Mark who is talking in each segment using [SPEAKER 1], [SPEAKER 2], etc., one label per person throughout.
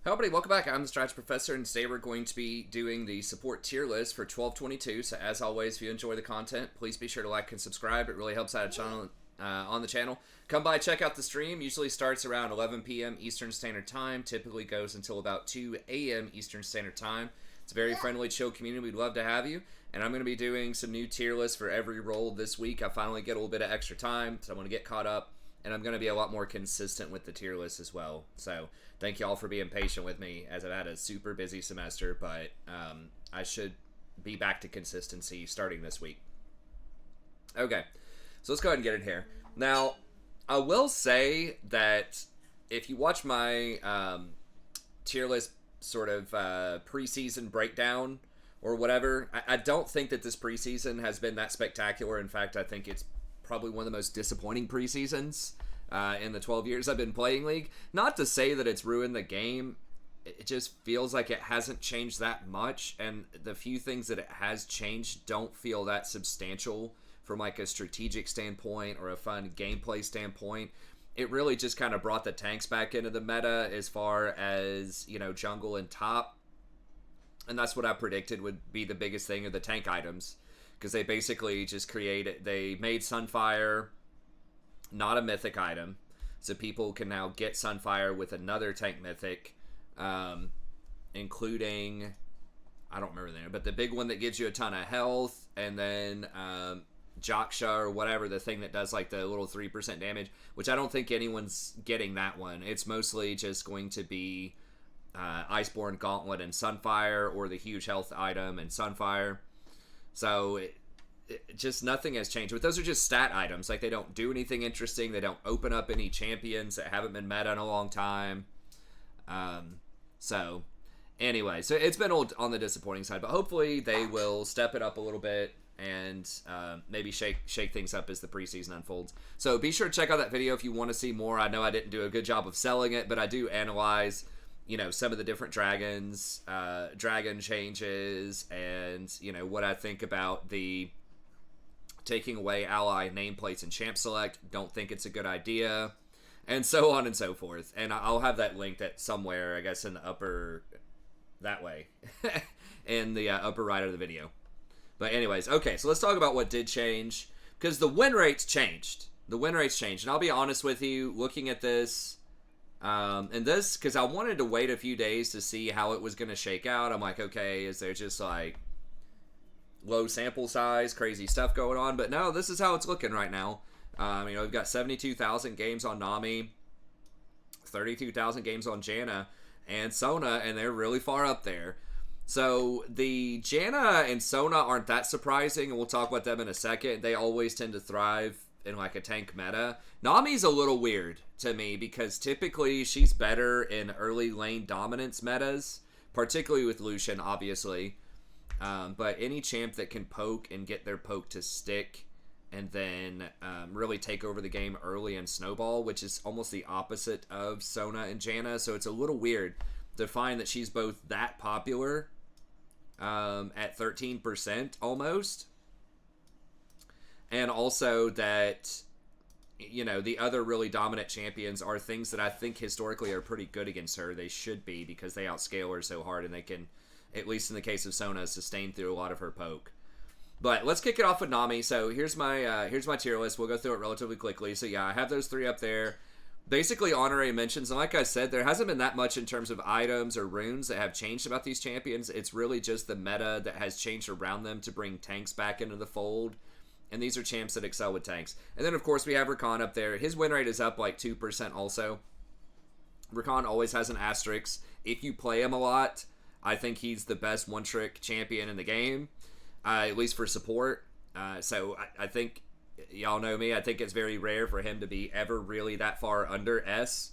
[SPEAKER 1] Hello, everybody. Welcome back. I'm the Strategy Professor, and today we're going to be doing the support tier list for 1222. So, as always, if you enjoy the content, please be sure to like and subscribe. It really helps out on the channel. Come by, check out the stream. Usually starts around 11 p.m. Eastern Standard Time. Typically goes until about 2 a.m. Eastern Standard Time. It's a very friendly, chill community. We'd love to have you. And I'm going to be doing some new tier lists for every role this week. I finally get a little bit of extra time, so I'm going to get caught up. And I'm going to be a lot more consistent with the tier list as well. So thank you all for being patient with me, as I've had a super busy semester, but I should be back to consistency starting this week. Okay, so let's go ahead and get in here. Now, I will say that if you watch my tier list sort of preseason breakdown or whatever, I don't think that this preseason has been that spectacular. In fact, I think it's probably one of the most disappointing preseasons in the 12 years I've been playing League. Not to say that it's ruined the game. It just feels like it hasn't changed that much, and the few things that it has changed don't feel that substantial from like a strategic standpoint or a fun gameplay standpoint. It really just kind of brought the tanks back into the meta as far as, you know, jungle and top. And that's what I predicted would be the biggest thing of the tank items. Because they basically just they made Sunfire not a mythic item. So people can now get Sunfire with another tank mythic, including, I don't remember the name, but the big one that gives you a ton of health, and then Joksha or whatever, the thing that does like the little 3% damage, which I don't think anyone's getting that one. It's mostly just going to be Iceborne Gauntlet and Sunfire, or the huge health item and Sunfire. So just nothing has changed. But those are just stat items. Like, they don't do anything interesting. They don't open up any champions that haven't been meta in a long time. So anyway, so it's been on the disappointing side. But hopefully they will step it up a little bit and maybe shake things up as the preseason unfolds. So be sure to check out that video if you want to see more. I know I didn't do a good job of selling it, but I do analyze, you know, some of the different dragons, dragon changes, and, you know, what I think about the taking away ally nameplates and champ select. Don't think it's a good idea, and so on and so forth. And I'll have that linked at somewhere, I guess, in the upper, that way, in the upper right of the video. But anyways, okay, so let's talk about what did change, because the win rates changed. The win rates changed, and I'll be honest with you, looking at this, because I wanted to wait a few days to see how it was going to shake out. I'm like, okay, is there just like low sample size, crazy stuff going on? But no, this is how it's looking right now. You know, we've got 72,000 games on Nami, 32,000 games on Janna and Sona, and they're really far up there. So the Janna and Sona aren't that surprising, and we'll talk about them in a second. They always tend to thrive in like a tank meta. Nami's a little weird to me because typically she's better in early lane dominance metas, particularly with Lucian, obviously. But any champ that can poke and get their poke to stick and then really take over the game early and snowball, which is almost the opposite of Sona and Janna. So it's a little weird to find that she's both that popular at 13% almost, and also that, you know, the other really dominant champions are things that I think historically are pretty good against her. They should be, because they outscale her so hard, and they can, at least in the case of Sona, sustain through a lot of her poke. But let's kick it off with Nami. So here's my tier list. We'll go through it relatively quickly. So yeah, I have those three up there. Basically honorary mentions, and like I said, there hasn't been that much in terms of items or runes that have changed about these champions. It's really just the meta that has changed around them to bring tanks back into the fold. And these are champs that excel with tanks. And then, of course, we have Rakan up there. His win rate is up like 2% also. Rakan always has an asterisk. If you play him a lot, I think he's the best one-trick champion in the game, at least for support. So I think, y'all know me, I think it's very rare for him to be ever really that far under S,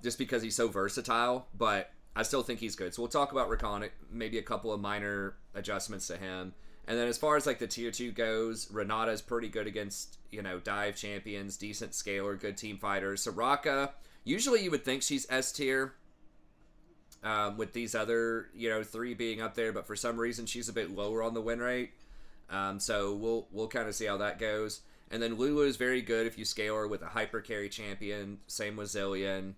[SPEAKER 1] just because he's so versatile. But I still think he's good. So we'll talk about Rakan, maybe a couple of minor adjustments to him. And then as far as like the tier 2 goes, Renata's pretty good against, you know, dive champions, decent scaler, good team fighters. Soraka, usually you would think she's S tier, with these other, you know, three being up there, but for some reason she's a bit lower on the win rate. So we'll kind of see how that goes. And then Lulu is very good if you scale her with a hyper carry champion. Same with Zillion.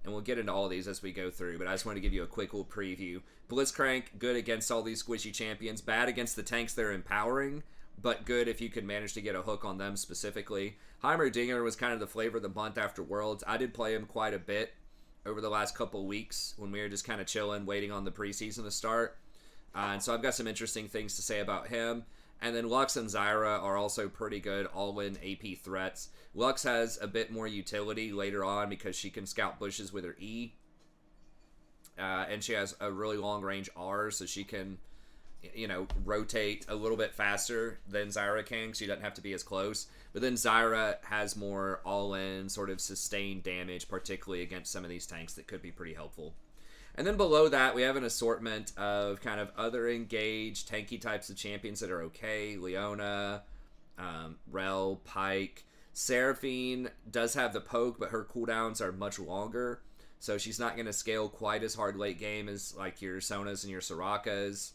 [SPEAKER 1] and we'll get into all these as we go through, but I just want to give you a quick little preview. Blitzcrank, good against all these squishy champions, bad against the tanks they're empowering, but good if you could manage to get a hook on them specifically. Heimerdinger was kind of the flavor of the month after Worlds. I did play him quite a bit over the last couple of weeks when we were just kind of chilling, waiting on the preseason to start. And so I've got some interesting things to say about him. And then Lux and Zyra are also pretty good all-in AP threats. Lux has a bit more utility later on because she can scout bushes with her E. And she has a really long-range R, so she can, rotate a little bit faster than Zyra can. She doesn't have to be as close. But then Zyra has more all-in sort of sustained damage, particularly against some of these tanks that could be pretty helpful. And then below that, we have an assortment of kind of other engaged, tanky types of champions that are okay. Leona, Rel, Pyke. Seraphine does have the poke, but her cooldowns are much longer. So she's not going to scale quite as hard late game as like your Sonas and your Sorakas.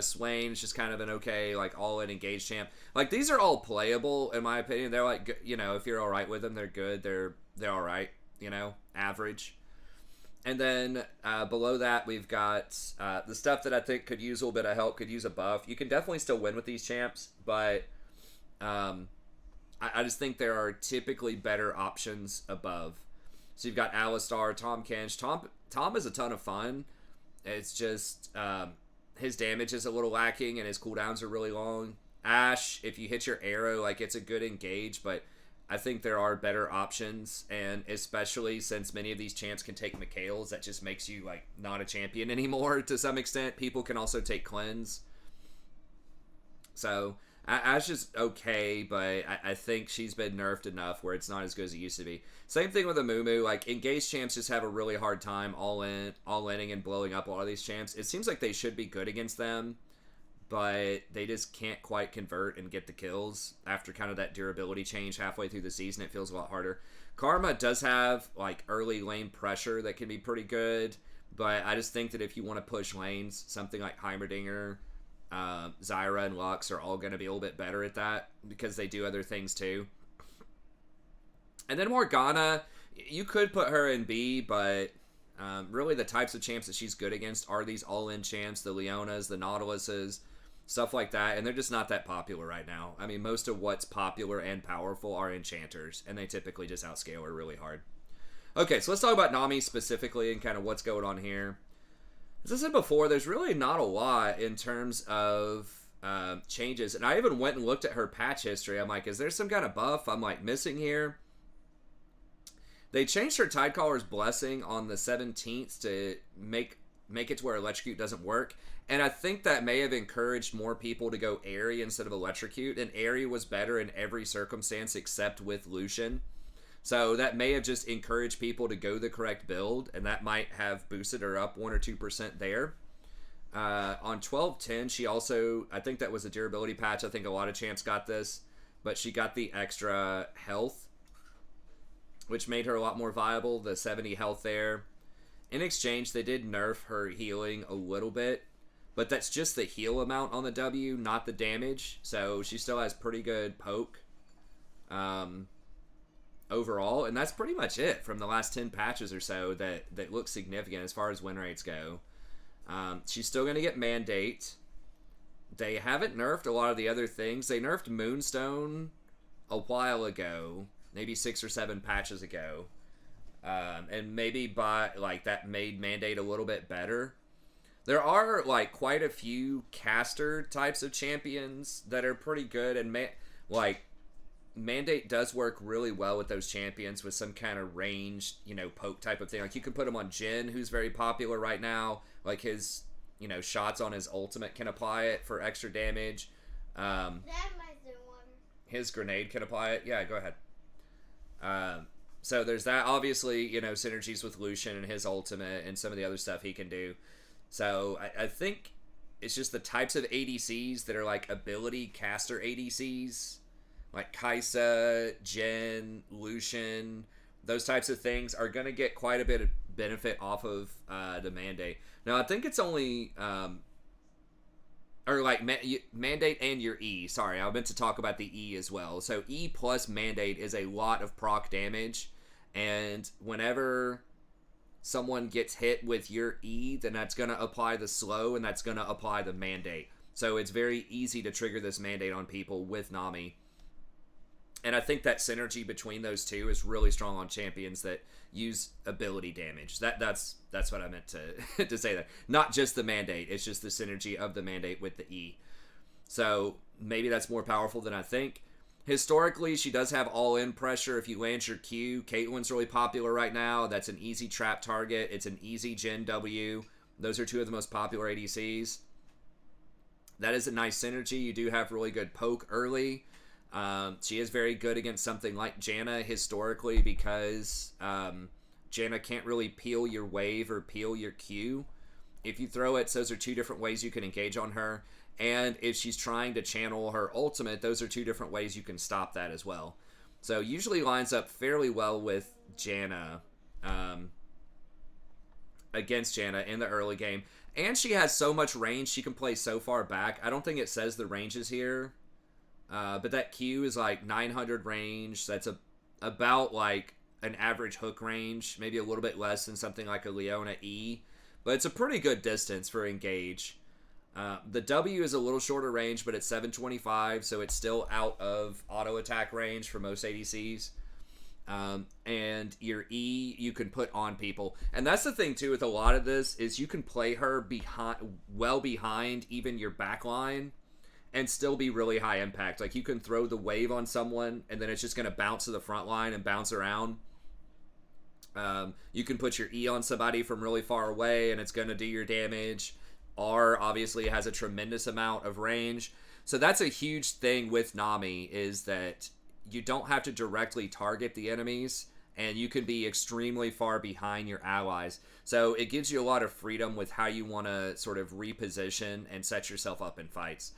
[SPEAKER 1] Swain is just kind of an okay, like, all-in engaged champ. Like, these are all playable, in my opinion. They're like, if you're all right with them, they're good. They're all right, average. And then below that, we've got the stuff that I think could use a little bit of help, could use a buff. You can definitely still win with these champs, but I just think there are typically better options above. So you've got Alistar, Tahm Kench. Tahm is a ton of fun. It's just his damage is a little lacking, and his cooldowns are really long. Ashe, if you hit your arrow, like, it's a good engage, but I think there are better options, and especially since many of these champs can take Mikhails, that just makes you, like, not a champion anymore to some extent. People can also take Cleanse. So, Ashe is okay, but I think she's been nerfed enough where it's not as good as it used to be. Same thing with Amumu. Like, engaged champs just have a really hard time all-inning and blowing up a lot of these champs. It seems like they should be good against them, but they just can't quite convert and get the kills. After kind of that durability change halfway through the season, it feels a lot harder. Karma does have, like, early lane pressure that can be pretty good, but I just think that if you want to push lanes, something like Heimerdinger, Zyra, and Lux are all going to be a little bit better at that because they do other things too. And then Morgana, you could put her in B, but really the types of champs that she's good against are these all-in champs, the Leonas, the Nautiluses, stuff like that, and they're just not that popular right now. I mean, most of what's popular and powerful are enchanters, and they typically just outscale her really hard. Okay, so let's talk about Nami specifically and kind of what's going on here. As I said before, there's really not a lot in terms of changes, and I even went and looked at her patch history. I'm like, is there some kind of buff I'm, like, missing here? They changed her Tidecaller's Blessing on the 17th to make it to where Electrocute doesn't work. And I think that may have encouraged more people to go Airy instead of Electrocute. And Airy was better in every circumstance except with Lucian. So that may have just encouraged people to go the correct build. And that might have boosted her up 1 or 2% there. On 12-10, she also, I think that was a durability patch. I think a lot of champs got this. But she got the extra health, which made her a lot more viable, the 70 health there. In exchange, they did nerf her healing a little bit, but that's just the heal amount on the W, not the damage, so she still has pretty good poke overall, and that's pretty much it from the last 10 patches or so that look significant as far as win rates go. She's still going to get Mandate. They haven't nerfed a lot of the other things. They nerfed Moonstone a while ago, maybe 6 or 7 patches ago, and maybe by, like, that made Mandate a little bit better. There are, like, quite a few caster types of champions that are pretty good, and Mandate does work really well with those champions with some kind of ranged, poke type of thing. Like, you can put him on Jhin, who's very popular right now. Like, his, shots on his ultimate can apply it for extra damage. His grenade can apply it. Yeah, go ahead. So there's that. Obviously, synergies with Lucian and his ultimate and some of the other stuff he can do. So I think it's just the types of ADCs that are like ability caster ADCs, like Kai'Sa, Jhin, Lucian. Those types of things are going to get quite a bit of benefit off of the Mandate. Now, I think it's only... Mandate and your E. Sorry, I meant to talk about the E as well. So E plus Mandate is a lot of proc damage. And whenever someone gets hit with your E, then that's going to apply the slow, and that's going to apply the mandate. So it's very easy to trigger this mandate on people with Nami. And I think that synergy between those two is really strong on champions that use ability damage. That's what I meant to to say that. Not just the mandate, it's just the synergy of the mandate with the E. So maybe that's more powerful than I think. Historically, she does have all-in pressure. If you land your Q, Caitlyn's really popular right now. That's an easy trap target. It's an easy Gen W. Those are two of the most popular ADCs. That is a nice synergy. You do have really good poke early. She is very good against something like Janna historically because Janna can't really peel your wave or peel your Q. If you throw it, so those are two different ways you can engage on her. And if she's trying to channel her ultimate, those are two different ways you can stop that as well. So usually lines up fairly well with Janna against Janna in the early game. And she has so much range, she can play so far back. I don't think it says the ranges here. But that Q is like 900 range. That's about like an average hook range. Maybe a little bit less than something like a Leona E. But it's a pretty good distance for engage. The W is a little shorter range, but it's 725, so it's still out of auto attack range for most ADCs. And your E you can put on people, and that's the thing too with a lot of this is you can play her behind even your backline and still be really high impact. Like you can throw the wave on someone and then it's just going to bounce to the front line and bounce around. You can put your E on somebody from really far away and it's going to do your damage. R obviously has a tremendous amount of range. So that's a huge thing with Nami is that you don't have to directly target the enemies and you can be extremely far behind your allies. So it gives you a lot of freedom with how you want to sort of reposition and set yourself up in fights.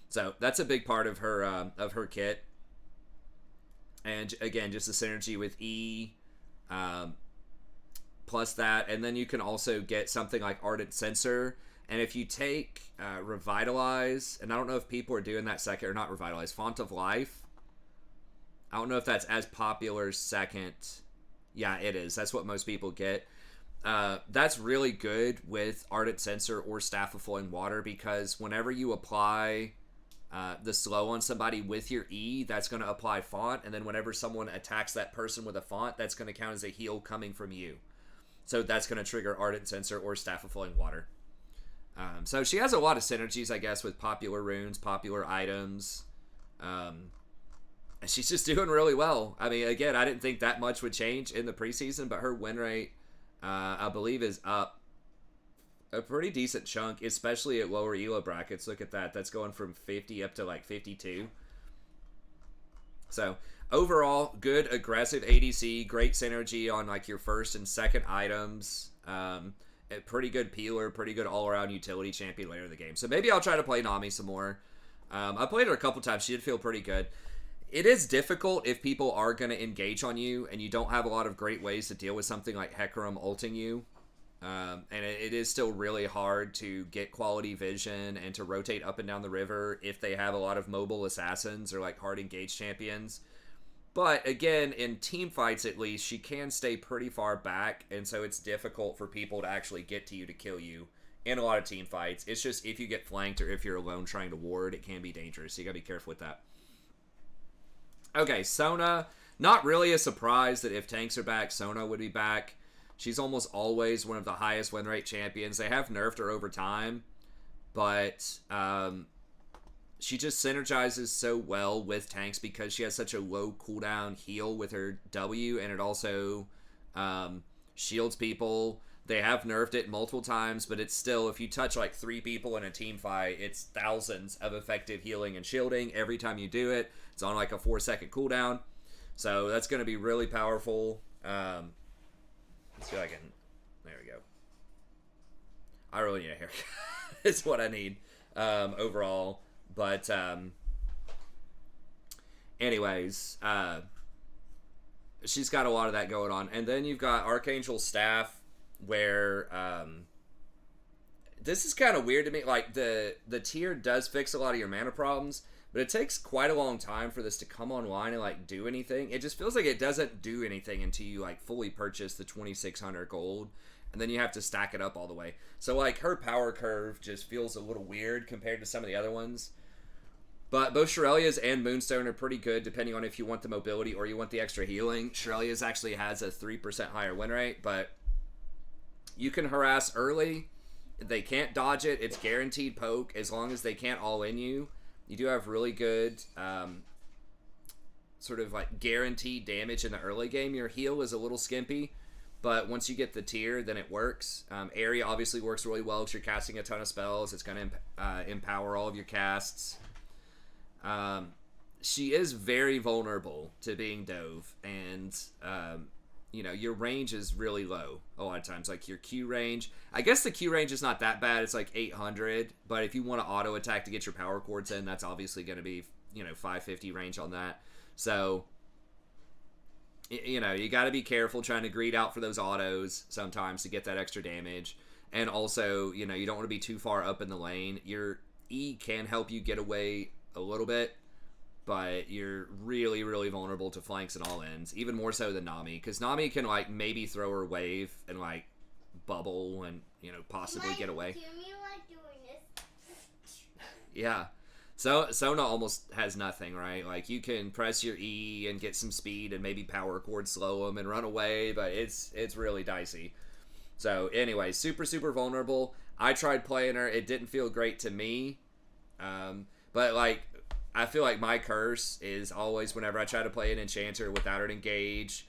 [SPEAKER 1] So that's a big part of her kit. And again, just the synergy with E plus that. And then you can also get something like Ardent Sensor. And if you take Revitalize, and I don't know if people are doing that second, or not Revitalize, Font of Life. I don't know if that's as popular second. Yeah, it is. That's what most people get. That's really good with Ardent Sensor or Staff of Flowing Water because whenever you apply the slow on somebody with your E, that's going to apply Font. And then whenever someone attacks that person with a Font, that's going to count as a heal coming from you. So that's going to trigger Ardent Sensor or Staff of Flowing Water. So she has a lot of synergies, I guess, with popular runes, popular items. And she's just doing really well. I mean, again, I didn't think that much would change in the preseason, but her win rate, I believe, is up a pretty decent chunk, especially at lower ELO brackets. Look at that. That's going from 50 up to like 52. So overall, good aggressive ADC, great synergy on like your first and second items. A pretty good peeler, pretty good all-around utility champion later in the game. So maybe I'll try to play Nami some more. I played her a couple times. She did feel pretty good. It is difficult if people are going to engage on you and you don't have a lot of great ways to deal with something like Hecarim ulting you. And it is still really hard to get quality vision and to rotate up and down the river if they have a lot of mobile assassins or like hard engaged champions. But again, in team fights at least, she can stay pretty far back, and so it's difficult for people to actually get to you to kill you in a lot of team fights. It's just if you get flanked or if you're alone trying to ward, it can be dangerous. So you gotta be careful with that. Okay, Sona. Not really a surprise that if tanks are back, Sona would be back. She's almost always one of the highest win rate champions. They have nerfed her over time, but she just synergizes so well with tanks because she has such a low cooldown heal with her W, and it also shields people. They have nerfed it multiple times, but it's still, if you touch like 3 people in a team fight, it's thousands of effective healing and shielding every time you do it. It's on like a 4-second cooldown. So that's going to be really powerful. Let's see if I can... There we go. I really need a haircut. It's what I need overall. But anyways, she's got a lot of that going on. And then you've got Archangel Staff, where this is kind of weird to me. Like, the tier does fix a lot of your mana problems, but it takes quite a long time for this to come online and like do anything. It just feels like it doesn't do anything until you like fully purchase the 2600 gold, and then you have to stack it up all the way. So like her power curve just feels a little weird compared to some of the other ones. But both Shurelya's and Moonstone are pretty good depending on if you want the mobility or you want the extra healing. Shurelya's actually has a 3% higher win rate, but you can harass early. They can't dodge it. It's guaranteed poke as long as they can't all in you. You do have really good sort of like guaranteed damage in the early game. Your heal is a little skimpy, but once you get the tier, then it works. Area obviously works really well because you're casting a ton of spells. It's going to empower all of your casts. She is very vulnerable to being Dove, and your range is really low a lot of times. Like your Q range, I guess the Q range is not that bad. It's like 800, but if you want to auto attack to get your power chords in, that's obviously going to be 550 range on that. So you got to be careful trying to greed out for those autos sometimes to get that extra damage. And also, you don't want to be too far up in the lane. Your E can help you get away a little bit, but you're really, really vulnerable to flanks and all ends, even more so than Nami, because Nami can like maybe throw her wave and like bubble and possibly get away. Yeah, so Sona almost has nothing, right? Like you can press your E and get some speed and maybe power chord slow them and run away, but it's really dicey. So anyway, super, super vulnerable. I tried playing her. It didn't feel great to me. But like, I feel like my curse is always whenever I try to play an enchanter without an engage,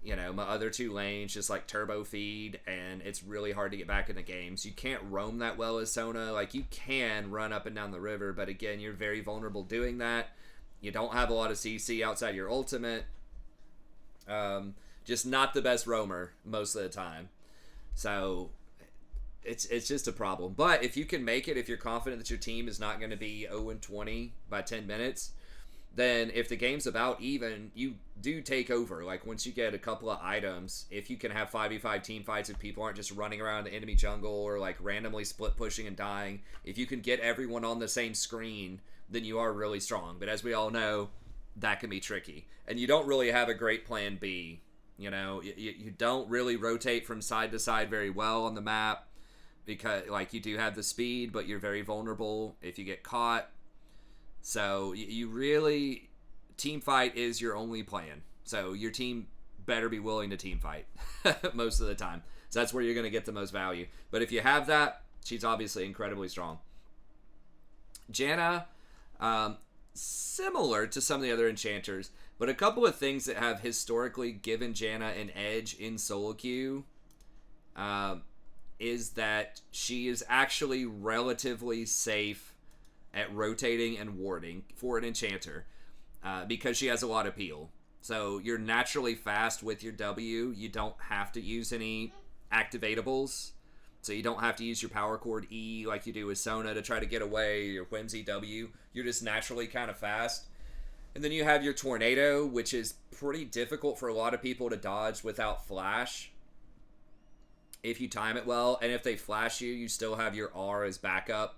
[SPEAKER 1] my other two lanes just like turbo feed, and it's really hard to get back in the games. You can't roam that well as Sona. Like you can run up and down the river, but again, you're very vulnerable doing that. You don't have a lot of CC outside your ultimate. Just not the best roamer most of the time. So it's just a problem. But if you can make it, if you're confident that your team is not going to be 0-20 by 10 minutes, then if the game's about even, you do take over. Like once you get a couple of items, if you can have 5v5 team fights, if people aren't just running around the enemy jungle or like randomly split pushing and dying, if you can get everyone on the same screen, then you are really strong. But as we all know, that can be tricky. And you don't really have a great plan B. You don't really rotate from side to side very well on the map, because like you do have the speed, but you're very vulnerable if you get caught. So you really, team fight is your only plan. So your team better be willing to team fight most of the time. So that's where you're going to get the most value. But if you have that, she's obviously incredibly strong. Janna, similar to some of the other enchanters, but a couple of things that have historically given Janna an edge in solo queue is that she is actually relatively safe at rotating and warding for an enchanter because she has a lot of peel. So you're naturally fast with your W. You don't have to use any activatables. So you don't have to use your power chord E like you do with Sona to try to get away, your Whimsy W. You're just naturally kind of fast. And then you have your Tornado, which is pretty difficult for a lot of people to dodge without flash if you time it well. And if they flash you, you still have your R as backup,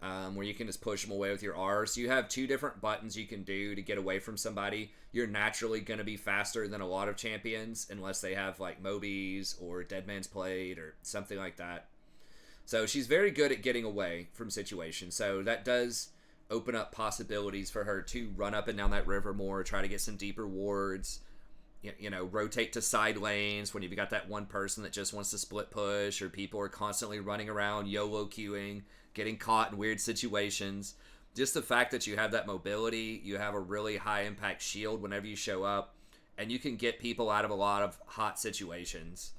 [SPEAKER 1] where you can just push them away with your R. So you have two different buttons you can do to get away from somebody. You're naturally going to be faster than a lot of champions unless they have like Mobies or Dead Man's Plate or something like that. So she's very good at getting away from situations. So that does open up possibilities for her to run up and down that river more, try to get some deeper wards, rotate to side lanes when you've got that one person that just wants to split push, or people are constantly running around YOLO queuing, getting caught in weird situations. Just the fact that you have that mobility, you have a really high impact shield whenever you show up, and you can get people out of a lot of hot situations.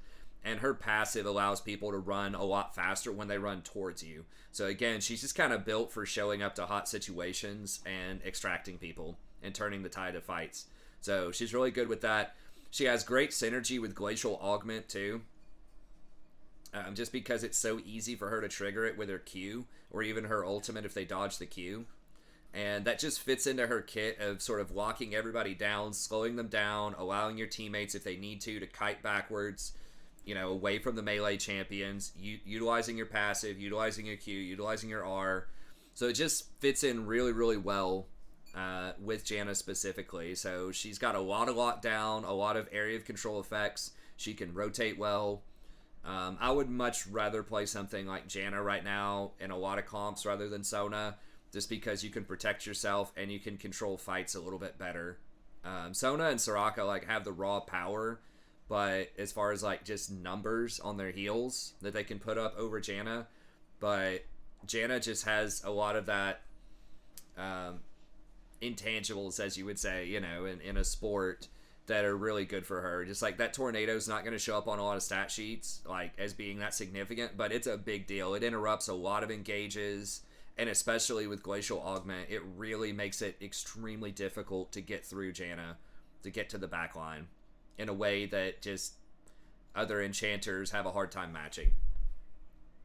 [SPEAKER 1] And her passive allows people to run a lot faster when they run towards you. So again, she's just kind of built for showing up to hot situations and extracting people and turning the tide of fights. So she's really good with that. She has great synergy with Glacial Augment too. Just because it's so easy for her to trigger it with her Q, or even her ultimate if they dodge the Q. And that just fits into her kit of sort of locking everybody down, slowing them down, allowing your teammates, if they need to kite backwards, away from the melee champions, utilizing your passive, utilizing your Q, utilizing your R. So it just fits in really, really well with Janna specifically. So she's got a lot of lockdown, a lot of area of control effects. She can rotate well. I would much rather play something like Janna right now in a lot of comps rather than Sona, just because you can protect yourself and you can control fights a little bit better. Sona and Soraka like have the raw power, but as far as like just numbers on their heals that they can put up over Janna, but Janna just has a lot of that intangibles, as you would say, you know, in a sport that are really good for her. Just like that tornado is not going to show up on a lot of stat sheets like as being that significant, but it's a big deal. It interrupts a lot of engages, and especially with Glacial Augment, it really makes it extremely difficult to get through Janna, to get to the back line in a way that just other enchanters have a hard time matching.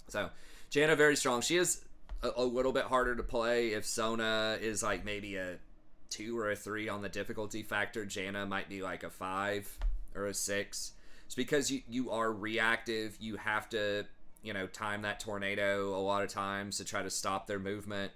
[SPEAKER 1] So Janna very strong. She is a little bit harder to play. If Sona is like maybe a 2 or a 3 on the difficulty factor, Janna might be like a 5 or a 6. It's because you are reactive. You have to, you know, time that tornado a lot of times to try to stop their movement.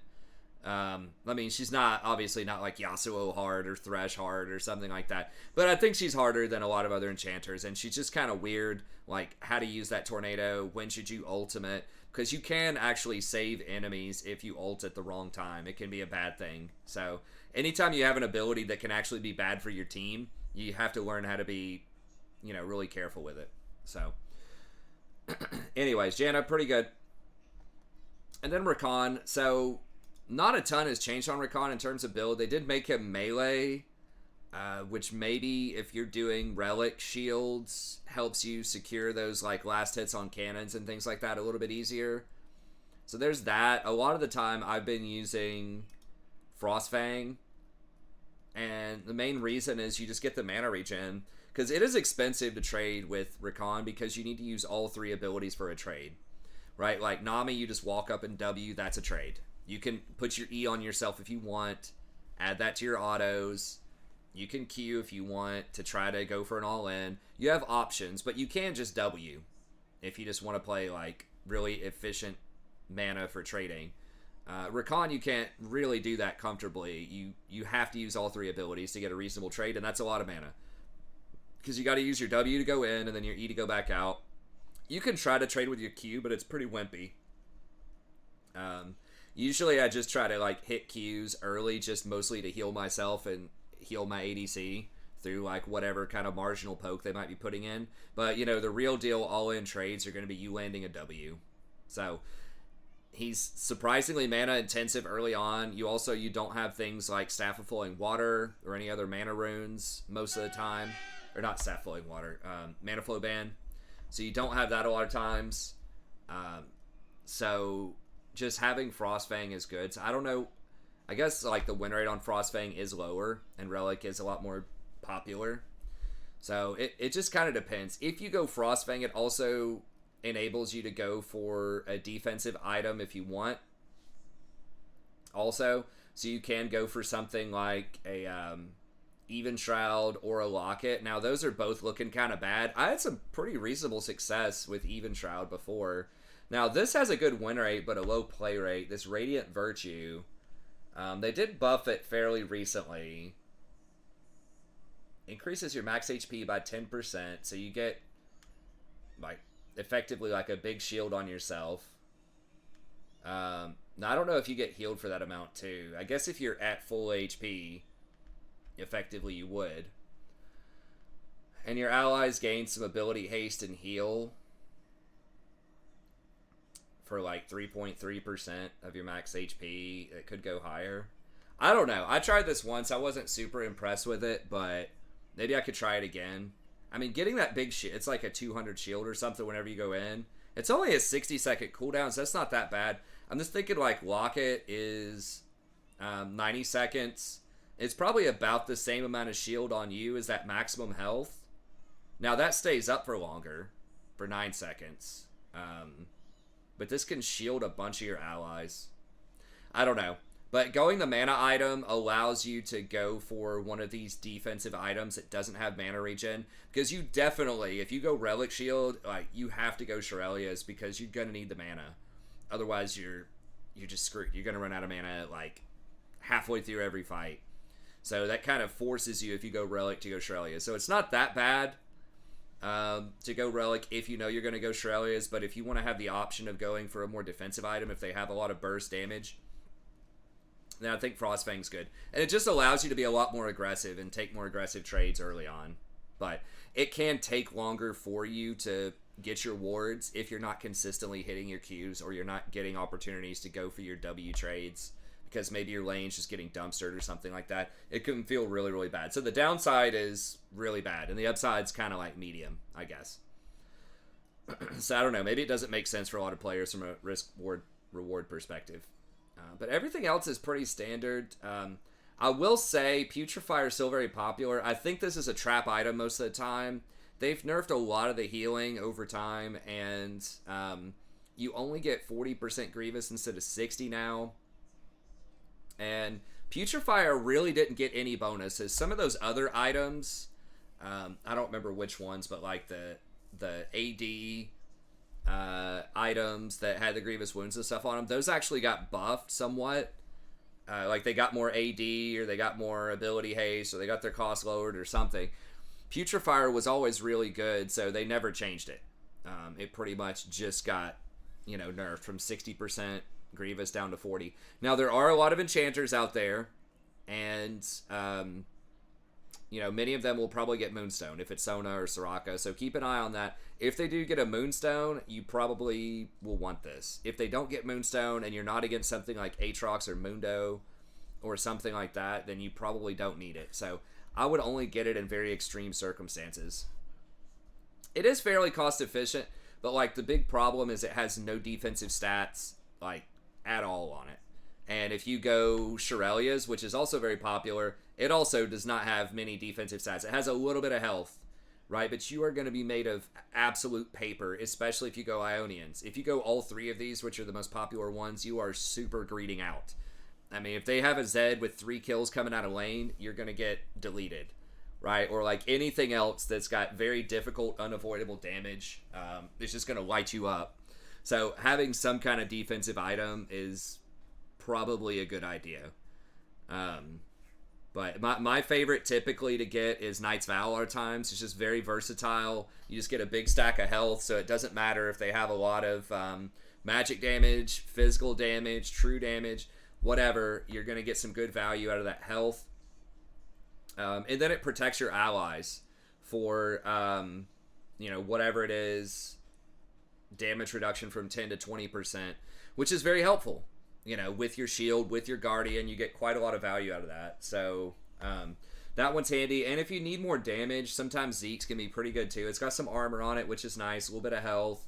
[SPEAKER 1] I mean, she's not obviously not like Yasuo hard or Thresh hard or something like that, but I think she's harder than a lot of other enchanters, and she's just kind of weird, like how to use that tornado, when should you ultimate, because you can actually save enemies if you ult at the wrong time. It can be a bad thing. So anytime you have an ability that can actually be bad for your team, you have to learn how to be, you know, really careful with it. So anyways, Janna, pretty good. And then Rakan. So not a ton has changed on Rakan in terms of build. They did make him melee, which maybe if you're doing relic shields helps you secure those like last hits on cannons and things like that a little bit easier. So there's that. A lot of the time I've been using Frostfang, and the main reason is you just get the mana regen, because it is expensive to trade with Rakan because you need to use all 3 abilities for a trade, right? Like Nami, you just walk up and W, that's a trade. You can put your E on yourself if you want, add that to your autos. You can Q if you want to try to go for an all-in. You have options, but you can just W if you just want to play like really efficient mana for trading. Rakan, you can't really do that comfortably. You have to use all 3 abilities to get a reasonable trade, and that's a lot of mana, because you got to use your W to go in and then your E to go back out. You can try to trade with your Q, but it's pretty wimpy. Usually I just try to like hit Qs early, just mostly to heal myself and heal my ADC through like whatever kind of marginal poke they might be putting in. But you know, the real deal all-in trades are going to be you landing a W. So he's surprisingly mana intensive early on. You don't have things like Staff of Flowing Water or any other mana runes most of the time. Or not Staff Flowing Water, Mana Flow Ban. So you don't have that a lot of times. So just having Frostfang is good. So I don't know. I guess like the win rate on Frostfang is lower and Relic is a lot more popular. So it just kind of depends. If you go Frostfang, it also enables you to go for a defensive item if you want. Also, so you can go for something like a Even Shroud or a Locket. Now those are both looking kind of bad. I had some pretty reasonable success with Even Shroud before. Now this has a good win rate but a low play rate. This Radiant Virtue, they did buff it fairly recently. Increases your max HP by 10%, so you get like effectively like a big shield on yourself. Now I don't know if you get healed for that amount too. I guess if you're at full HP, effectively you would. And your allies gain some ability haste and heal for like 3.3% of your max HP. It could go higher. I don't know. I tried this once. I wasn't super impressed with it, but maybe I could try it again. I mean, getting that big shield, it's like a 200 shield or something whenever you go in. It's only a 60-second cooldown, so that's not that bad. I'm just thinking like Locket is 90 seconds. It's probably about the same amount of shield on you as that maximum health. Now that stays up for longer, for 9 seconds. But this can shield a bunch of your allies. I don't know. But going the mana item allows you to go for one of these defensive items that doesn't have mana regen. Because you definitely, if you go Relic Shield, like you have to go Shurelya's because you're going to need the mana. Otherwise, you're you're just screwed. You're going to run out of mana like halfway through every fight. So that kind of forces you, if you go Relic, to go Shrelia. So it's not that bad to go Relic if you know you're going to go Shrelias, but if you want to have the option of going for a more defensive item, if they have a lot of burst damage, then I think Frostfang's good. And it just allows you to be a lot more aggressive and take more aggressive trades early on. But it can take longer for you to get your wards if you're not consistently hitting your Qs, or you're not getting opportunities to go for your W trades because maybe your lane's just getting dumpstered or something like that. It can feel really, really bad. So the downside is really bad, and the upside's kind of like medium, I guess. So I don't know. Maybe it doesn't make sense for a lot of players from a risk-reward perspective. But everything else is pretty standard. I will say Putrifier is still very popular. I think this is a trap item most of the time. They've nerfed a lot of the healing over time, and you only get 40% Grievous instead of 60 now. And Putrifier really didn't get any bonuses. Some of those other items, I don't remember which ones, but like the AD items that had the Grievous Wounds and stuff on them, those actually got buffed somewhat. Like they got more AD, or they got more ability haste, or they got their cost lowered or something. Putrifier was always really good, so they never changed it. It pretty much just got, nerfed from 60% Grievous down to 40. Now, there are a lot of enchanters out there, and, many of them will probably get Moonstone if it's Sona or Soraka, so keep an eye on that. If they do get a Moonstone, you probably will want this. If they don't get Moonstone and you're not against something like Aatrox or Mundo or something like that, then you probably don't need it. So I would only get it in very extreme circumstances. It is fairly cost efficient, but like the big problem is it has no defensive stats like at all on it. And if you go Shurelya's, which is also very popular, it also does not have many defensive stats. It has a little bit of health, right? But you are going to be made of absolute paper, especially if you go Ionians. If you go all three of these, which are the most popular ones, you are super greeting out. I mean, if they have a Zed with 3 kills coming out of lane, you're going to get deleted, right? Or like anything else that's got very difficult, unavoidable damage, it's just going to light you up. So having some kind of defensive item is probably a good idea. But my favorite typically to get is Knight's Vow a lot of times. It's just very versatile. You just get a big stack of health, so it doesn't matter if they have a lot of magic damage, physical damage, true damage, whatever. You're going to get some good value out of that health. And then it protects your allies for, whatever it is, damage reduction from 10 to 20%, which is very helpful. With your shield, with your guardian, you get quite a lot of value out of that. So that one's handy. And if you need more damage, sometimes Zeke's can be pretty good too. It's got some armor on it, which is nice, a little bit of health.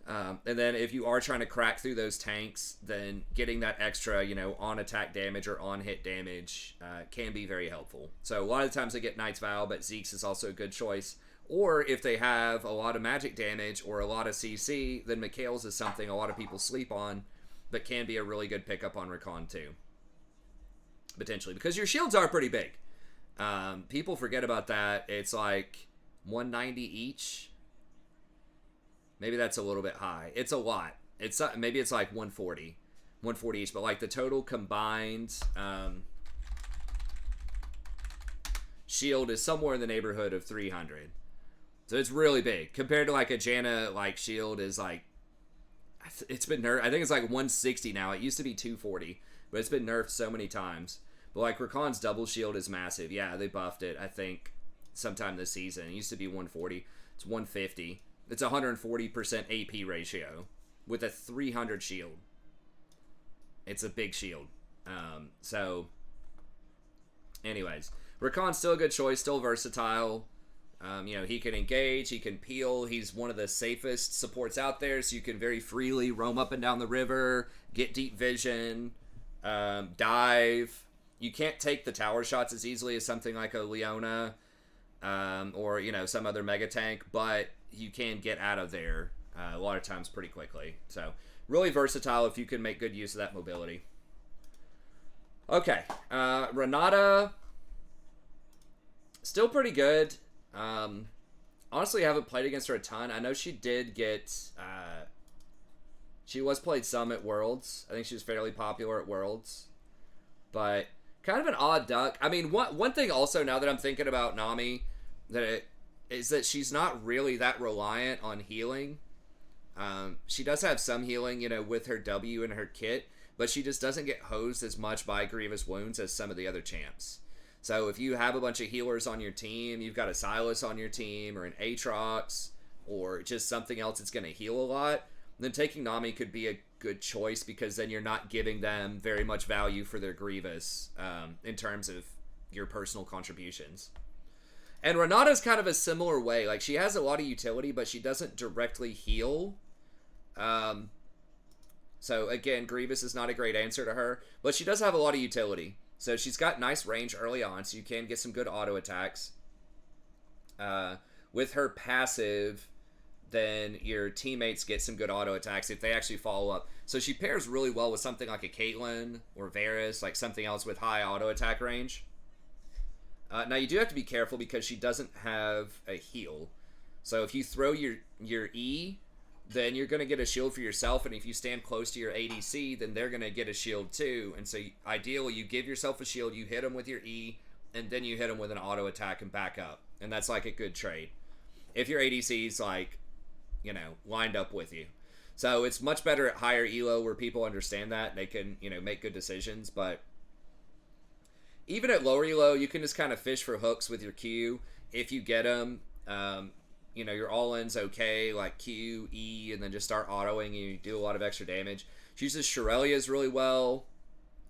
[SPEAKER 1] And then if you are trying to crack through those tanks, then getting that extra, on attack damage or on hit damage can be very helpful. So a lot of times I get Knight's Vow, but Zeke's is also a good choice. Or if they have a lot of magic damage or a lot of CC, then Mikael's is something a lot of people sleep on, but can be a really good pickup on Rakan too. Potentially. Because your shields are pretty big. People forget about that. It's like 190 each. Maybe that's a little bit high. It's a lot. Maybe it's like 140. 140 each. But like the total combined shield is somewhere in the neighborhood of 300. So it's really big. Compared to like a Janna like shield is like, it's been nerfed. I think it's like 160 now. It used to be 240, but it's been nerfed so many times. But like Rakan's double shield is massive. Yeah, they buffed it, I think, sometime this season. It used to be 140. It's 150. It's 140% AP ratio with a 300 shield. It's a big shield. So, anyways, Rakan's still a good choice, still versatile. He can engage, he can peel. He's one of the safest supports out there, so you can very freely roam up and down the river, get deep vision, dive. You can't take the tower shots as easily as something like a Leona or, some other mega tank, but you can get out of there a lot of times pretty quickly. So, really versatile if you can make good use of that mobility. Okay, Renata, still pretty good. Honestly, I haven't played against her a ton. I know she did get She was played some at Worlds. I think she was fairly popular at Worlds. But kind of an odd duck. I mean, one thing also, now that I'm thinking about Nami, is that she's not really that reliant on healing. She does have some healing, with her W and her kit, but she just doesn't get hosed as much by Grievous wounds as some of the other champs. So if you have a bunch of healers on your team, you've got a Silas on your team, or an Aatrox, or just something else that's going to heal a lot, then taking Nami could be a good choice, because then you're not giving them very much value for their Grievous in terms of your personal contributions. And Renata's kind of a similar way. Like, she has a lot of utility, but she doesn't directly heal. So again, Grievous is not a great answer to her, but she does have a lot of utility. So she's got nice range early on, so you can get some good auto attacks. With her passive, then your teammates get some good auto attacks if they actually follow up. So she pairs really well with something like a Caitlyn or Varus, like something else with high auto attack range. Now you do have to be careful because she doesn't have a heal. So if you throw your E, then you're going to get a shield for yourself, and if you stand close to your ADC, then they're going to get a shield too. And so ideally, you give yourself a shield, you hit them with your E, and then you hit them with an auto attack and back up. And that's like a good trade. If your ADC's like, lined up with you. So it's much better at higher elo where people understand that. They can, make good decisions. But even at lower elo, you can just kind of fish for hooks with your Q. If you get them, your all-in's okay, like Q, E, and then just start autoing, and you do a lot of extra damage. She uses Shurelya's really well,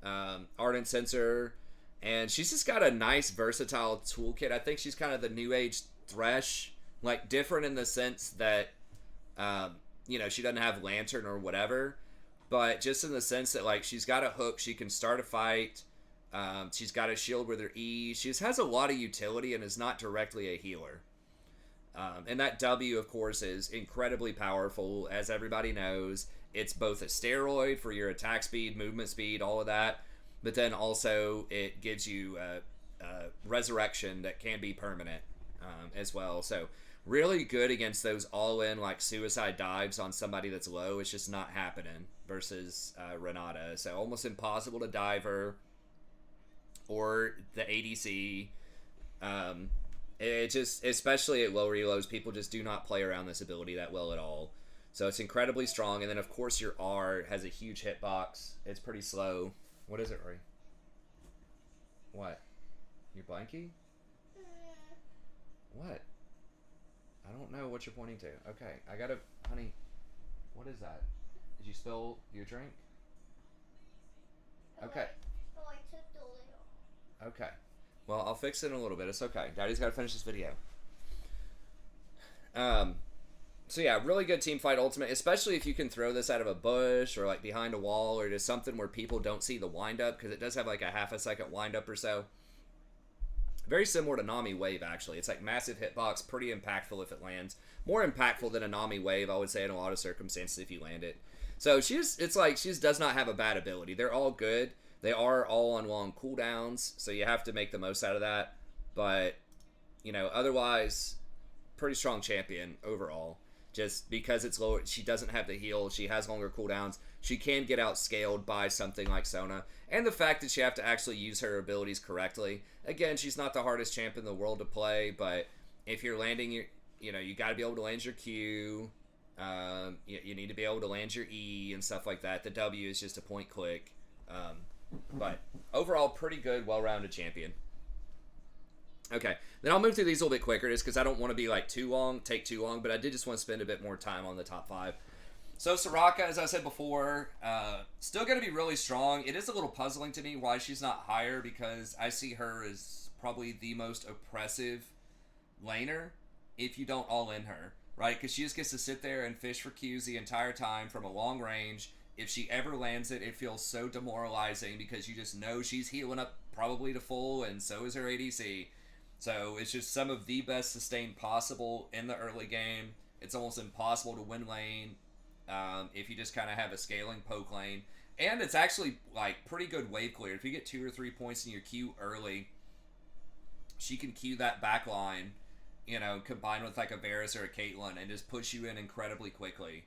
[SPEAKER 1] Ardent Sensor, and she's just got a nice, versatile toolkit. I think she's kind of the new age Thresh, like different in the sense that, she doesn't have Lantern or whatever, but just in the sense that, like, she's got a hook, she can start a fight, she's got a shield with her E, she just has a lot of utility and is not directly a healer. And that W, of course, is incredibly powerful, as everybody knows. It's both a steroid for your attack speed, movement speed, all of that, but then also it gives you resurrection that can be permanent as well. So really good against those all-in, like, suicide dives on somebody that's low. It's just not happening versus Renata. So almost impossible to dive her or the ADC. It just, especially at lower elos, people just do not play around this ability that well at all. So it's incredibly strong. And then, of course, your R has a huge hitbox. It's pretty slow. What is it, Rory? What? Your blankie? What? I don't know what you're pointing to. Okay, I gotta... Honey, what is that? Did you spill your drink? Okay.
[SPEAKER 2] Oh, I took the lid off.
[SPEAKER 1] Okay. Well, I'll fix it in a little bit. It's okay. Daddy's got to finish this video. So yeah, really good team fight ultimate, especially if you can throw this out of a bush or like behind a wall or just something where people don't see the wind up, because it does have like a half a second wind up or so. Very similar to Nami Wave, actually. It's like massive hitbox, pretty impactful if it lands. More impactful than a Nami Wave, I would say, in a lot of circumstances if you land it. So she just does not have a bad ability. They're all good. They are all on long cooldowns, so you have to make the most out of that. But, otherwise, pretty strong champion overall. Just because it's lower, she doesn't have the heal, she has longer cooldowns, she can get outscaled by something like Sona. And the fact that you have to actually use her abilities correctly. Again, she's not the hardest champ in the world to play, but if you're landing your, you got to be able to land your Q. You need to be able to land your E and stuff like that. The W is just a point click. But overall, pretty good, well-rounded champion. Okay, then I'll move through these a little bit quicker just because I don't want to be like take too long, but I did just want to spend a bit more time on the top 5. So Soraka, as I said before, still going to be really strong. It is a little puzzling to me why she's not higher, because I see her as probably the most oppressive laner if you don't all-in her, right? Because she just gets to sit there and fish for Qs the entire time from a long range. If she ever lands it, it feels so demoralizing because you just know she's healing up probably to full, and so is her ADC. So it's just some of the best sustain possible in the early game. It's almost impossible to win lane if you just kind of have a scaling poke lane. And it's actually like pretty good wave clear. If you get 2 or 3 points in your Q early, she can Q that back line, combined with like a Varus or a Caitlyn, and just push you in incredibly quickly.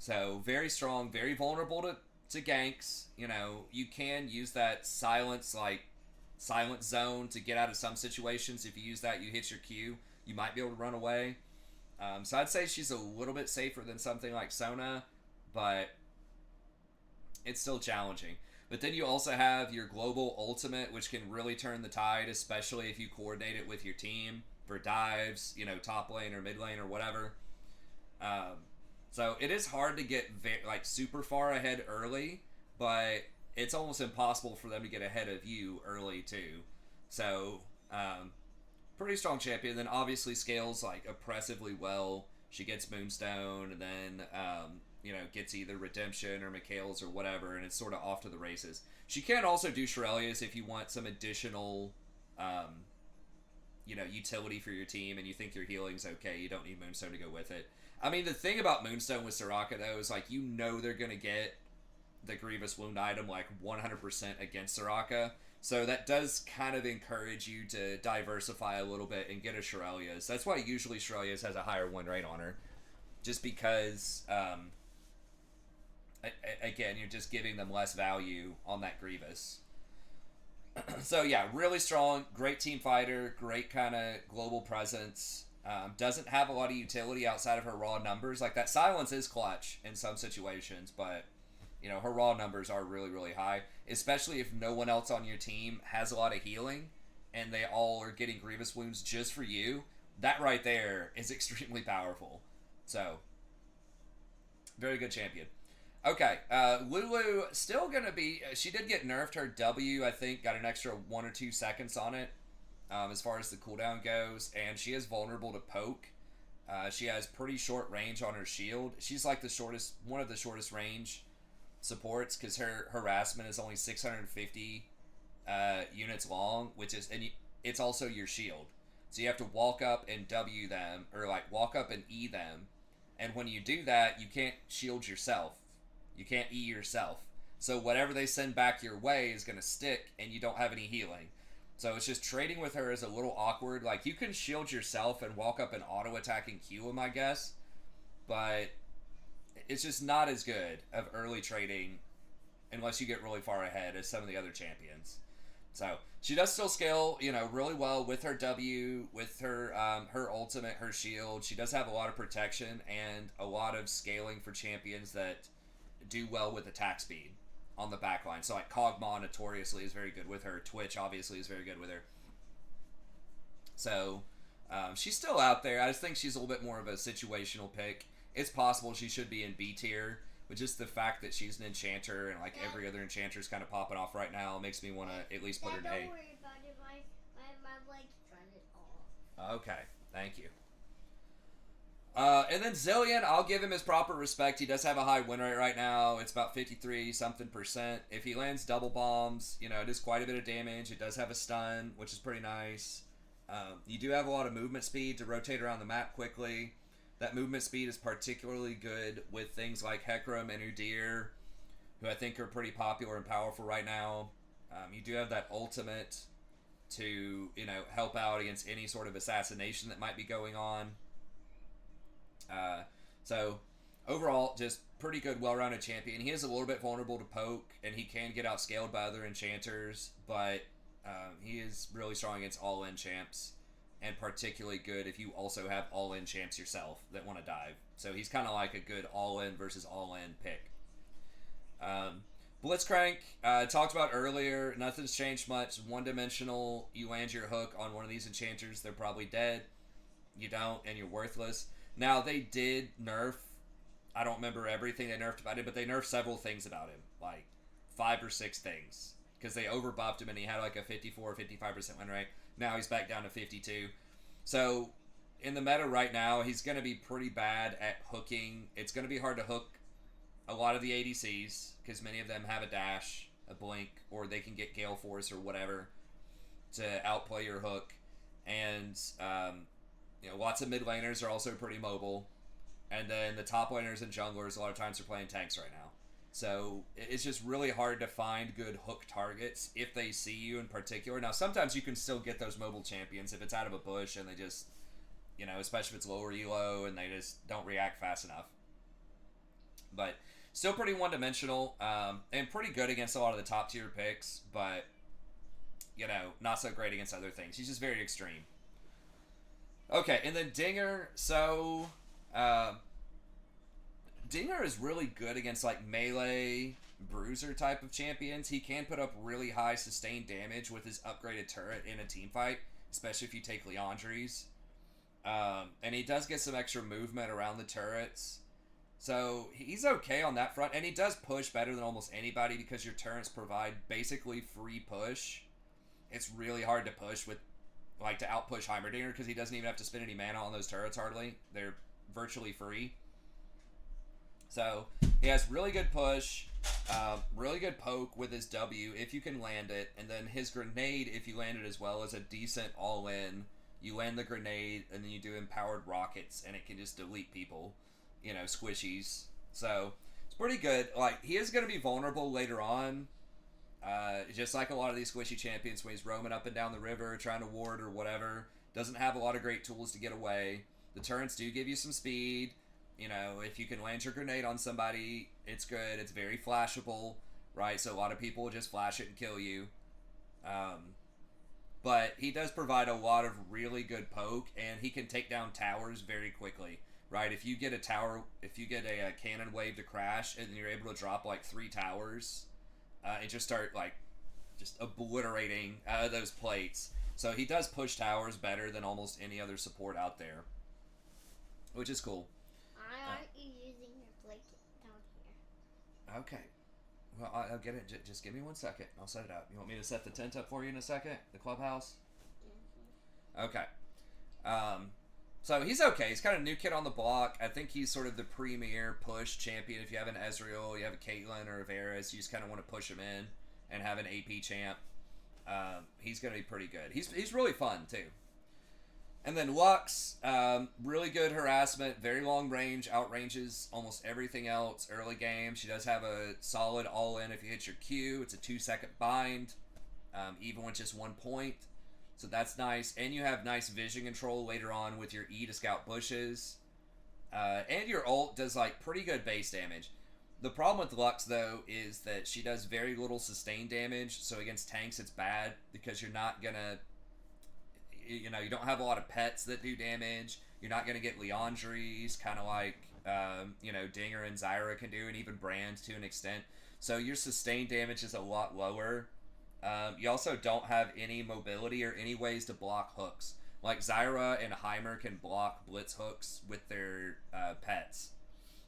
[SPEAKER 1] So very strong, very vulnerable to ganks. You know, you can use that silence zone to get out of some situations. If you use that, you hit your Q, you might be able to run away. So I'd say she's a little bit safer than something like Sona, but it's still challenging. But then you also have your global ultimate, which can really turn the tide, especially if you coordinate it with your team for dives, you know, top lane or mid lane or whatever. So it is hard to get super far ahead early, but it's almost impossible for them to get ahead of you early too. So pretty strong champion. Then obviously scales like oppressively well. She gets Moonstone, and then you know, gets either Redemption or Mikhail's or whatever, and it's sort of off to the races. She can also do Shurelya's if you want some additional, you know, utility for your team, and you think your healing's okay. You don't need Moonstone to go with it. I mean, the thing about Moonstone with Soraka, though, is, like, you know they're going to get the Grievous Wound item, like, 100% against Soraka. So that does kind of encourage you to diversify a little bit and get a Shurelya's. That's why usually Shurelya's has a higher win rate on her. Just because, again, you're just giving them less value on that Grievous. So, yeah, really strong, great team fighter, great kind of global presence. Doesn't have a lot of utility outside of her raw numbers. Like, that silence is clutch in some situations, but, you know, her raw numbers are really, really high, especially if no one else on your team has a lot of healing and they all are getting Grievous Wounds just for you. That right there is extremely powerful. So, very good champion. Okay, Lulu still going to be... She did get nerfed. Her W, I think, got an extra 1 or 2 seconds on it as far as the cooldown goes, and she is vulnerable to poke. She has pretty short range on her shield. She's like one of the shortest range supports, because her harassment is only 650 units long, which is... And it's also your shield. So you have to walk up and W them, or like walk up and E them, and when you do that, you can't shield yourself. You can't E yourself. So whatever they send back your way is going to stick, and you don't have any healing. So it's just trading with her is a little awkward. Like, you can shield yourself and walk up and auto-attacking Q them, I guess. But it's just not as good of early trading unless you get really far ahead as some of the other champions. So she does still scale, you know, really well with her W, with her her ultimate, her shield. She does have a lot of protection and a lot of scaling for champions that do well with attack speed on the backline. So like Kog'Maw notoriously is very good with her. Twitch obviously is very good with her. So she's still out there. I just think she's a little bit more of a situational pick. It's possible she should be in B tier, but just the fact that she's an enchanter and like every other enchanter's kind of popping off right now makes me want to at least put her in A.
[SPEAKER 2] Don't worry about it. My legs turned it off.
[SPEAKER 1] Okay, thank you. And then Zilean, I'll give him his proper respect. He does have a high win rate right now. It's about 53-something%. If he lands double bombs, you know, it is quite a bit of damage. It does have a stun, which is pretty nice. You do have a lot of movement speed to rotate around the map quickly. That movement speed is particularly good with things like Hecarim and Udyr, who I think are pretty popular and powerful right now. You do have that ultimate to, you know, help out against any sort of assassination that might be going on. So overall, just pretty good, well-rounded champion. He is a little bit vulnerable to poke, and he can get outscaled by other enchanters, but he is really strong against all-in champs, and particularly good if you also have all-in champs yourself that want to dive. So he's kind of like a good all-in versus all-in pick. Blitzcrank, talked about earlier, nothing's changed much. One-dimensional, you land your hook on one of these enchanters, they're probably dead. You don't, and you're worthless. Now, they did nerf, I don't remember everything they nerfed about it, but they nerfed several things about him, like 5 or 6 things, because they overbuffed him and he had like a 54 or 55% win rate. Now he's back down to 52. So, in the meta right now, he's going to be pretty bad at hooking. It's going to be hard to hook a lot of the ADCs, because many of them have a dash, a blink, or they can get Gale Force or whatever to outplay your hook. And, you know, lots of mid laners are also pretty mobile. And then the top laners and junglers, a lot of times, are playing tanks right now. So it's just really hard to find good hook targets if they see you in particular. Now, sometimes you can still get those mobile champions if it's out of a bush and they just, you know, especially if it's lower elo and they just don't react fast enough. But still pretty one-dimensional, and pretty good against a lot of the top-tier picks, but, not so great against other things. He's just very extreme. Okay, and then Dinger, so... Dinger is really good against, like, melee, bruiser type of champions. He can put up really high sustained damage with his upgraded turret in a team fight, especially if you take Leandri's. And he does get some extra movement around the turrets. So he's okay on that front. And he does push better than almost anybody because your turrets provide basically free push. It's really hard to push with, like, to outpush Heimerdinger because he doesn't even have to spend any mana on those turrets hardly. They're virtually free. So he has really good push, really good poke with his W if you can land it. And then his grenade, if you land it as well, is a decent all-in. You land the grenade, and then you do empowered rockets, and it can just delete people, squishies. So, it's pretty good. Like, he is going to be vulnerable later on, just like a lot of these squishy champions when he's roaming up and down the river, trying to ward or whatever. Doesn't have a lot of great tools to get away. The turrets do give you some speed. If you can land your grenade on somebody, it's good. It's very flashable, right? So, a lot of people will just flash it and kill you. But he does provide a lot of really good poke, and he can take down towers very quickly, right? If you get a cannon wave to crash, and you're able to drop, like, 3 towers, and just start, like, just obliterating those plates. So he does push towers better than almost any other support out there, which is cool.
[SPEAKER 2] Why aren't you using your blanket down here?
[SPEAKER 1] Okay. Well, I'll get it. Just give me 1 second. I'll set it up. You want me to set the tent up for you in a second? The clubhouse? Mm-hmm. Okay. So he's okay. He's kind of new kid on the block. I think he's sort of the premier push champion. If you have an Ezreal, you have a Caitlyn or a Varus, you just kind of want to push him in and have an AP champ. He's going to be pretty good. He's really fun, too. And then Lux, really good harassment, very long range, outranges almost everything else early game. She does have a solid all-in if you hit your Q. It's a 2-second bind, even with just 1 point. So that's nice. And you have nice vision control later on with your E to scout bushes. And your ult does, like, pretty good base damage. The problem with Lux, though, is that she does very little sustained damage. So against tanks, it's bad because you're not going to... you don't have a lot of pets that do damage. You're not going to get Leandri's, kind of like, Dinger and Zyra can do, and even Brand to an extent. So your sustained damage is a lot lower. You also don't have any mobility or any ways to block hooks. Like, Zyra and Heimer can block blitz hooks with their pets,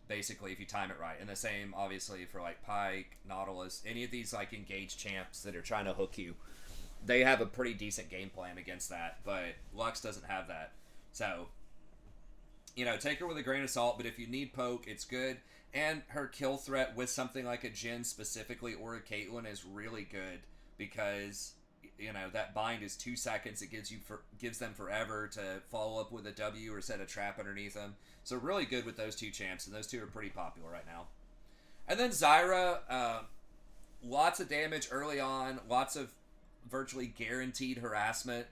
[SPEAKER 1] basically, if you time it right. And the same, obviously, for, like, Pyke, Nautilus, any of these, like, engaged champs that are trying to hook you. They have a pretty decent game plan against that, but Lux doesn't have that. So, take her with a grain of salt, but if you need poke, it's good. And her kill threat with something like a Jhin specifically or a Caitlyn is really good because, that bind is 2 seconds. It gives them forever to follow up with a W or set a trap underneath them. So really good with those 2 champs, and those 2 are pretty popular right now. And then Zyra, lots of damage early on, lots of virtually guaranteed harassment,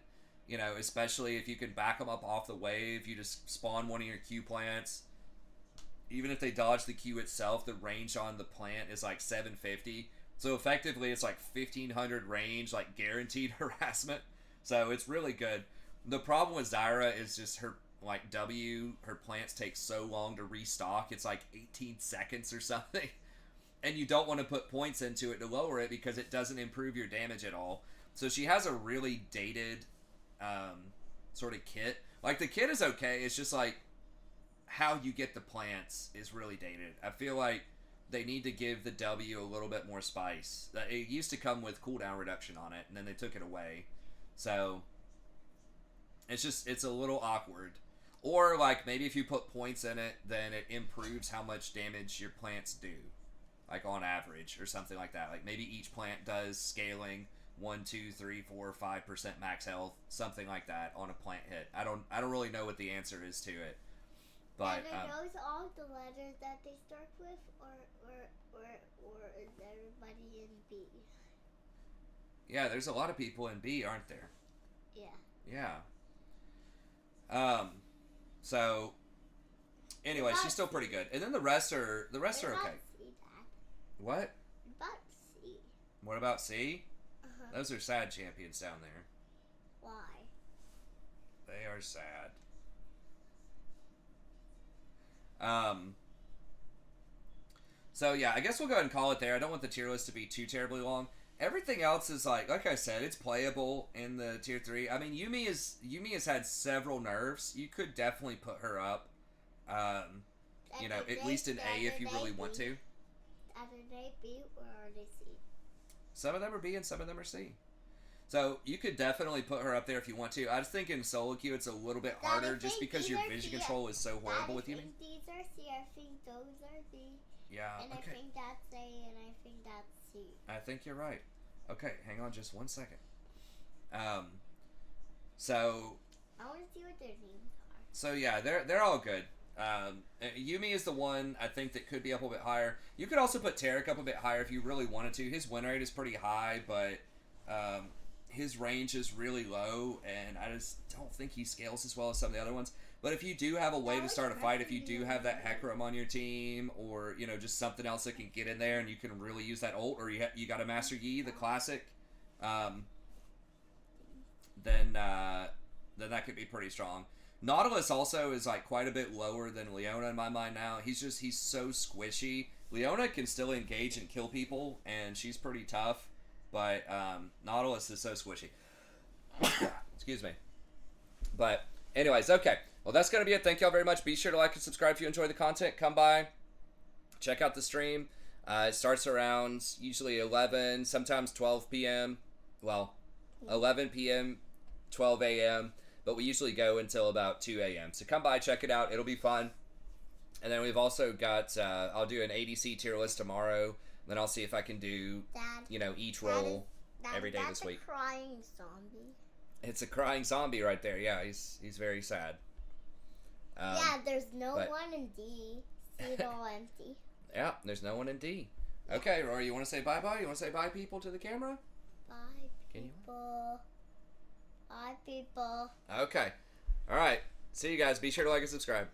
[SPEAKER 1] especially if you can back them up off the wave. You just spawn one of your Q plants. Even if they dodge the Q itself, the range on the plant is like 750. So effectively, it's like 1500 range, like guaranteed harassment. So it's really good. The problem with Zyra is just her, like, her plants take so long to restock. It's like 18 seconds or something. And you don't want to put points into it to lower it because it doesn't improve your damage at all. So she has a really dated sort of kit. Like, the kit is okay. It's just, like, how you get the plants is really dated. I feel like they need to give the W a little bit more spice. It used to come with cooldown reduction on it, and then they took it away. So, it's a little awkward. Or, like, maybe if you put points in it, then it improves how much damage your plants do. Like, on average, or something like that. Like, maybe each plant does scaling 1, 2, 3, 4, 5% max health, something like that on a plant hit. I don't really know what the answer is to it. But
[SPEAKER 2] and are those all the letters that they start with, or is everybody in B?
[SPEAKER 1] Yeah, there's a lot of people in B, aren't there?
[SPEAKER 2] Yeah.
[SPEAKER 1] Yeah. So Anyway, she's still pretty good. And then the rest are
[SPEAKER 2] What
[SPEAKER 1] okay.
[SPEAKER 2] about C, Dad?
[SPEAKER 1] What?
[SPEAKER 2] What about C?
[SPEAKER 1] What about C?
[SPEAKER 2] Uh-huh.
[SPEAKER 1] Those are sad champions down there.
[SPEAKER 2] Why?
[SPEAKER 1] They are sad. So yeah, I guess we'll go ahead and call it there. I don't want the tier list to be too terribly long. Everything else is like I said, it's playable in the tier 3. I mean, Yumi has had several nerfs. You could definitely put her up. You know, at least in A if you really want to.
[SPEAKER 2] Are they B or are they C?
[SPEAKER 1] Some of them are B and some of them are C. So you could definitely put her up there if you want to. I just think in solo queue it's a little bit harder just because your vision control is so horrible with Yumi.
[SPEAKER 2] I think these are C. I think those are B.
[SPEAKER 1] Yeah.
[SPEAKER 2] And
[SPEAKER 1] okay.
[SPEAKER 2] I think that's A, and I think that's C.
[SPEAKER 1] I think you're right. Okay, hang on just 1 second. So.
[SPEAKER 2] I want to see what their names are.
[SPEAKER 1] So yeah, they're all good. Yumi is the one I think that could be up a little bit higher. You could also put Tarek up a bit higher if you really wanted to. His win rate is pretty high, but his range is really low, and I just don't think he scales as well as some of the other ones. But if you do have a way to start a fight, if you do have that Hecarim on your team, or you know just something else that can get in there and you can really use that ult, or you got a Master Yi, the classic, then that could be pretty strong. Nautilus also is like quite a bit lower than Leona in my mind now. He's so squishy. Leona can still engage and kill people, and she's pretty tough, but Nautilus is so squishy. Excuse me. But anyways, okay. Well, that's going to be it. Thank y'all very much. Be sure to like and subscribe if you enjoy the content. Come by. Check out the stream. It starts around usually 11, sometimes 12 p.m. Well, 11 p.m., 12 a.m., but we usually go until about 2 a.m. So come by, check it out. It'll be fun. And then we've also got, I'll do an ADC tier list tomorrow. Then I'll see if I can do,
[SPEAKER 2] Dad,
[SPEAKER 1] each role every day this week.
[SPEAKER 2] That's a crying zombie.
[SPEAKER 1] It's a crying zombie right there. Yeah, he's very sad.
[SPEAKER 2] Yeah, there's no one in D. It's all empty.
[SPEAKER 1] Yeah, there's no one in D. Okay, Rory, you want to say bye-bye? You want to say bye, people, to the camera?
[SPEAKER 2] Bye, people. Bye, people.
[SPEAKER 1] Okay. All right. See you guys. Be sure to like and subscribe.